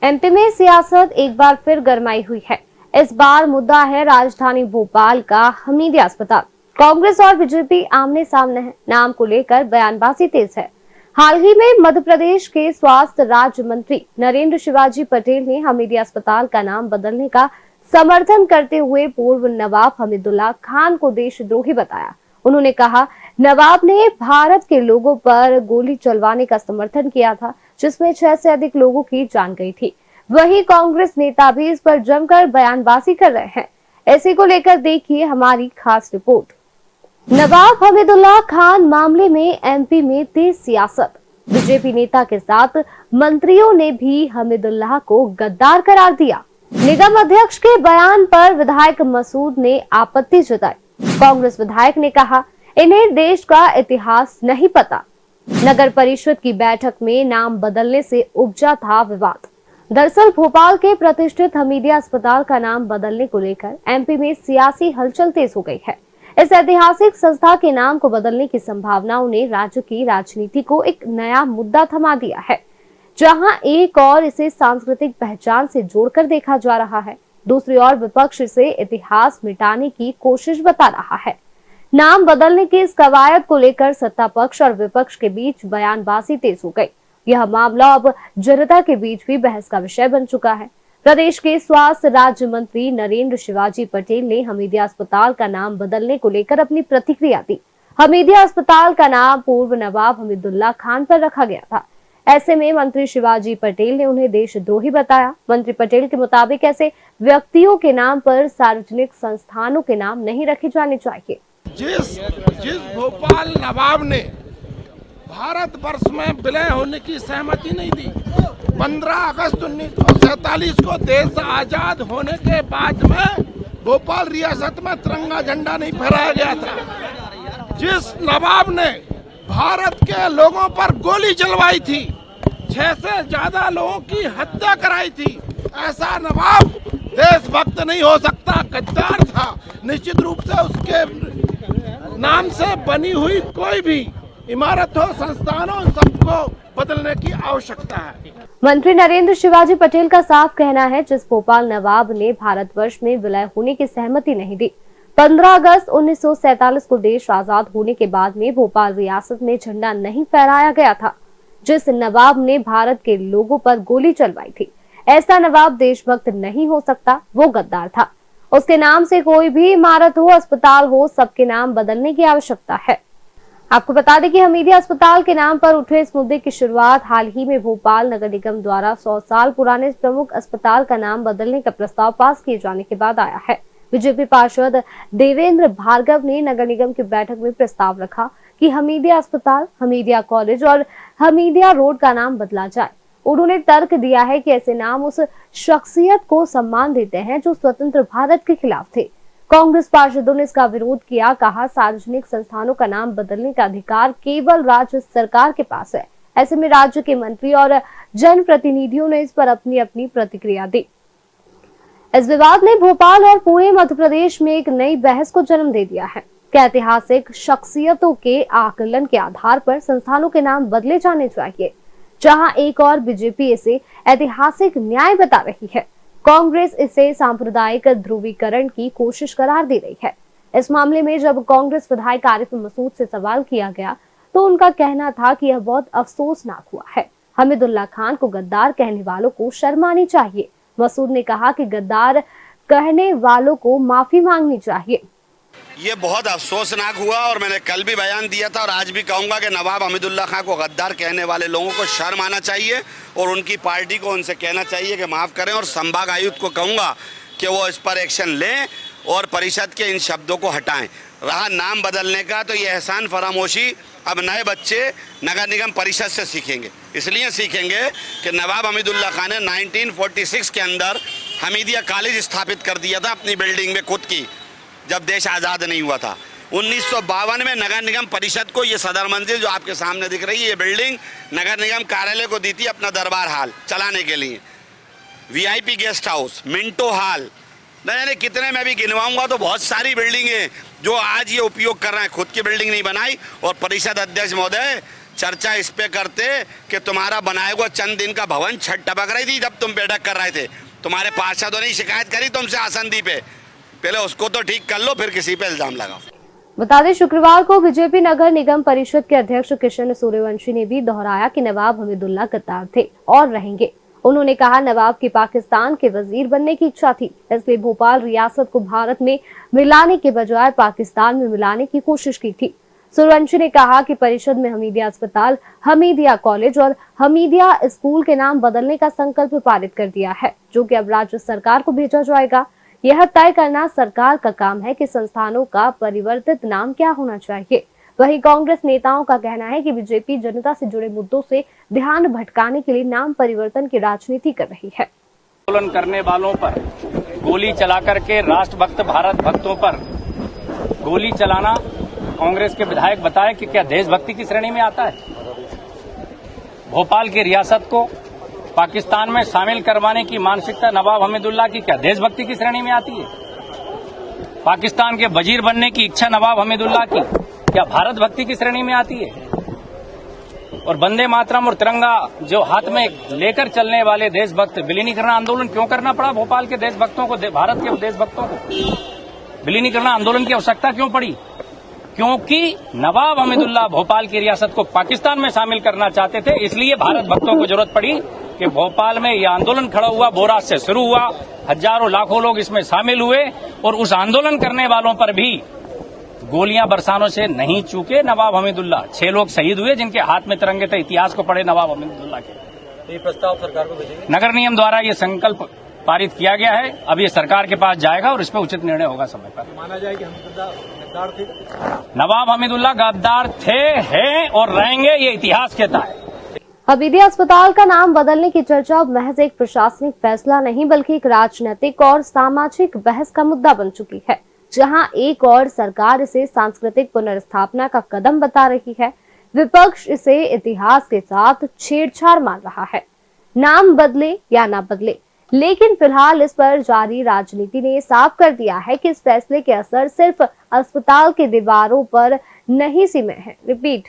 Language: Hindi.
एमपी में सियासत एक बार फिर गरमाई हुई है। इस बार मुद्दा है राजधानी भोपाल का हमीदिया अस्पताल। कांग्रेस और बीजेपी आमने सामने है। नाम को लेकर बयानबाजी तेज है। हाल ही में मध्य प्रदेश के स्वास्थ्य राज्य मंत्री नरेंद्र शिवाजी पटेल ने हमीदिया अस्पताल का नाम बदलने का समर्थन करते हुए पूर्व नवाब हमीदुल्ला खान को देशद्रोही बताया। उन्होंने कहा, नवाब ने भारत के लोगों पर गोली चलवाने का समर्थन किया था, जिसमें 6 से अधिक लोगों की जान गई थी। वहीं कांग्रेस नेता भी इस पर जमकर बयानबाजी कर रहे हैं। इसी को लेकर देखिए हमारी खास रिपोर्ट। नवाब हमीदुल्ला खान मामले में एमपी में तेज सियासत। बीजेपी नेता के साथ मंत्रियों ने भी हमीदुल्ला को गद्दार करार दिया। निगम अध्यक्ष के बयान पर विधायक मसूद ने आपत्ति जताई। कांग्रेस विधायक ने कहा, इन्हें देश का इतिहास नहीं पता। नगर परिषद की बैठक में नाम बदलने से उपजा था विवाद। दरअसल भोपाल के प्रतिष्ठित हमीदिया अस्पताल का नाम बदलने को लेकर एमपी में सियासी हलचल तेज हो गई है। इस ऐतिहासिक संस्था के नाम को बदलने की संभावनाओं ने राज्य की राजनीति को एक नया मुद्दा थमा दिया है, जहां एक और इसे सांस्कृतिक पहचान से जोड़कर देखा जा रहा है, दूसरी ओर विपक्ष इसे इतिहास मिटाने की कोशिश बता रहा है। नाम बदलने की इस कवायद को लेकर सत्ता पक्ष और विपक्ष के बीच बयानबाजी तेज हो गई। यह मामला अब जनता के बीच भी बहस का विषय बन चुका है। प्रदेश के स्वास्थ्य राज्य मंत्री नरेंद्र शिवाजी पटेल ने हमीदिया अस्पताल का नाम बदलने को लेकर अपनी प्रतिक्रिया दी। हमीदिया अस्पताल का नाम पूर्व नवाब हमीदुल्ला खान पर रखा गया था। ऐसे में मंत्री शिवाजी पटेल ने उन्हें देशद्रोही बताया। मंत्री पटेल के मुताबिक ऐसे व्यक्तियों के नाम पर सार्वजनिक संस्थानों के नाम नहीं रखे जाने चाहिए। जिस भोपाल नवाब ने भारत वर्ष में विलय होने की सहमति नहीं दी, 15 अगस्त 1947 को देश आजाद होने के बाद में भोपाल रियासत में तिरंगा झंडा नहीं फहराया गया था। जिस नवाब ने भारत के लोगों पर गोली चलवाई थी, 6 से ज्यादा लोगों की हत्या कराई थी, ऐसा नवाब देशभक्त नहीं हो सकता, गद्दार था। निश्चित रूप से उसके नाम से बनी हुई कोई भी इमारत हो, संस्थान हो, सबको बदलने की आवश्यकता है। मंत्री नरेंद्र शिवाजी पटेल का साफ कहना है, जिस भोपाल नवाब ने भारतवर्ष में विलय होने की सहमति नहीं दी, 15 अगस्त 1947 को देश आजाद होने के बाद में भोपाल रियासत में झंडा नहीं फहराया गया था। जिस नवाब ने भारत के लोगों पर गोली चलवाई थी, ऐसा नवाब देशभक्त नहीं हो सकता, वो गद्दार था। उसके नाम से कोई भी इमारत हो, अस्पताल हो, सबके नाम बदलने की आवश्यकता है। आपको बता दें कि हमीदिया अस्पताल के नाम पर उठे इस मुद्दे की शुरुआत हाल ही में भोपाल नगर निगम द्वारा 100 साल पुराने प्रमुख अस्पताल का नाम बदलने का प्रस्ताव पास किए जाने के बाद आया है। बीजेपी पार्षद देवेंद्र भार्गव ने नगर निगम की बैठक में प्रस्ताव रखा कि हमीदिया अस्पताल, हमीदिया कॉलेज और हमीदिया रोड का नाम बदला जाए। उन्होंने तर्क दिया है कि ऐसे नाम उस शख्सियत को सम्मान देते हैं जो स्वतंत्र भारत के खिलाफ थे। कांग्रेस पार्षदों ने इसका विरोध किया। कहा, सार्वजनिक संस्थानों का नाम बदलने का अधिकार केवल राज्य सरकार के पास है। ऐसे में राज्य के मंत्री और जनप्रतिनिधियों ने इस पर अपनी अपनी प्रतिक्रिया दी। इस विवाद ने भोपाल और पूरे मध्य प्रदेश में एक नई बहस को जन्म दे दिया है कि ऐतिहासिक शख्सियतों के आकलन के आधार पर संस्थानों के नाम बदले जाने चाहिए, जहां एक और बीजेपी इसे ऐतिहासिक न्याय बता रही है। कांग्रेस इसे सांप्रदायिक ध्रुवीकरण की कोशिश करार दे रही है। इस मामले में जब कांग्रेस विधायक आरिफ मसूद से सवाल किया गया तो उनका कहना था कि यह बहुत अफसोसनाक हुआ है। हमीदुल्ला खान को गद्दार कहने वालों को शर्म आनी चाहिए। मसूद ने कहा कि गद्दार कहने वालों को माफी मांगनी चाहिए। ये बहुत अफसोसनाक हुआ और मैंने कल भी बयान दिया था और आज भी कहूँगा कि नवाब हमीदुल्ला खान को गद्दार कहने वाले लोगों को शर्म आना चाहिए और उनकी पार्टी को उनसे कहना चाहिए कि माफ़ करें, और संभाग आयुक्त को कहूँगा कि वो इस पर एक्शन लें और परिषद के इन शब्दों को हटाएं। रहा नाम बदलने का, तो ये एहसान फरामोशी अब नए बच्चे नगर निगम परिषद से सीखेंगे। इसलिए सीखेंगे कि नवाब हमीदुल्ला खान ने 1946 के अंदर हमीदिया कॉलेज स्थापित कर दिया था अपनी बिल्डिंग में खुद की, जब देश आज़ाद नहीं हुआ था। 1952 में नगर निगम परिषद को ये सदर मंजिल जो आपके सामने दिख रही है, ये बिल्डिंग नगर निगम कार्यालय को दी थी अपना दरबार हाल चलाने के लिए। VIP guest house, Minto hall, न जाने कितने मैं भी गिनवाऊंगा तो बहुत सारी बिल्डिंगें जो आज ये उपयोग कर रहे हैं। खुद की बिल्डिंग नहीं बनाई और परिषद अध्यक्ष महोदय चर्चा इस पे करते कि तुम्हारा बनाए हुआ चंद दिन का भवन छत टपक रही थी जब तुम बैठक कर रहे थे। तुम्हारे पार्षदों ने शिकायत करी तुमसे आसंदी पे, पहले उसको तो ठीक कर लो, फिर किसी पे इल्जाम लगाओ। बता दें, शुक्रवार को बीजेपी नगर निगम परिषद के अध्यक्ष किशन सूर्यवंशी ने भी दोहराया कि नवाब हमीदुल्लाह गद्दार थे और रहेंगे। उन्होंने कहा, नवाब की पाकिस्तान के वजीर बनने की इच्छा थी, इसलिए भोपाल रियासत को भारत में मिलाने के बजाय पाकिस्तान में मिलाने की कोशिश की थी। सूर्यवंशी ने कहा कि परिषद में हमीदिया अस्पताल, हमीदिया कॉलेज और हमीदिया स्कूल के नाम बदलने का संकल्प पारित कर दिया है, जो कि अब राज्य सरकार को भेजा जाएगा। यह तय करना सरकार का काम है कि संस्थानों का परिवर्तित नाम क्या होना चाहिए। वहीं कांग्रेस नेताओं का कहना है कि बीजेपी जनता से जुड़े मुद्दों से ध्यान भटकाने के लिए नाम परिवर्तन की राजनीति कर रही है। आंदोलन करने वालों पर गोली चलाकर के राष्ट्रभक्त भारत भक्तों पर गोली चलाना कांग्रेस के विधायक बताए कि क्या देशभक्ति की श्रेणी में आता है? भोपाल की रियासत को पाकिस्तान में शामिल करवाने की मानसिकता नवाब हमीदुल्लाह की क्या देशभक्ति की श्रेणी में आती है? पाकिस्तान के वजीर बनने की इच्छा नवाब हमीदुल्लाह की क्या भारत भक्ति की श्रेणी में आती है? और वंदे मातरम और तिरंगा जो हाथ में लेकर चलने वाले देशभक्त विलीनीकरण आंदोलन क्यों करना पड़ा भोपाल के देशभक्तों को, भारत के देशभक्तों को विलीनीकरण आंदोलन की आवश्यकता क्यों पड़ी? क्योंकि नवाब हमीदुल्लाह भोपाल की रियासत को पाकिस्तान में शामिल करना चाहते थे, इसलिए भारत भक्तों को जरूरत पड़ी कि भोपाल में यह आंदोलन खड़ा हुआ, बोरास से शुरू हुआ, हजारों लाखों लोग इसमें शामिल हुए और उस आंदोलन करने वालों पर भी गोलियां बरसाने से नहीं चूके नवाब हमीदुल्लाह। 6 लोग शहीद हुए जिनके हाथ में तिरंगे थे। इतिहास को पढ़े नवाब हमीदुल्लाह के। ये प्रस्ताव सरकार को भेजेंगे। नगर निगम द्वारा ये संकल्प पारित किया गया है, अब ये सरकार के पास जाएगा और इस पर उचित निर्णय होगा समय पर। माना जाए कि हमीदुल्लाह गद्दार थे। नवाब हमीदुल्लाह गद्दार थे, हैं और रहेंगे, ये इतिहास कहता है। हमीदिया अस्पताल का नाम बदलने की चर्चा अब महज एक प्रशासनिक फैसला नहीं बल्कि एक राजनीतिक और सामाजिक बहस का मुद्दा बन चुकी है, जहां एक और सरकार इसे सांस्कृतिक पुनर्स्थापना का कदम बता रही है, विपक्ष इसे इतिहास के साथ छेड़छाड़ मान रहा है। नाम बदले या ना बदले, लेकिन फिलहाल इस पर जारी राजनीति ने साफ कर दिया है कि इस फैसले के असर सिर्फ अस्पताल की दीवारों पर नहीं सीमित है। रिपीट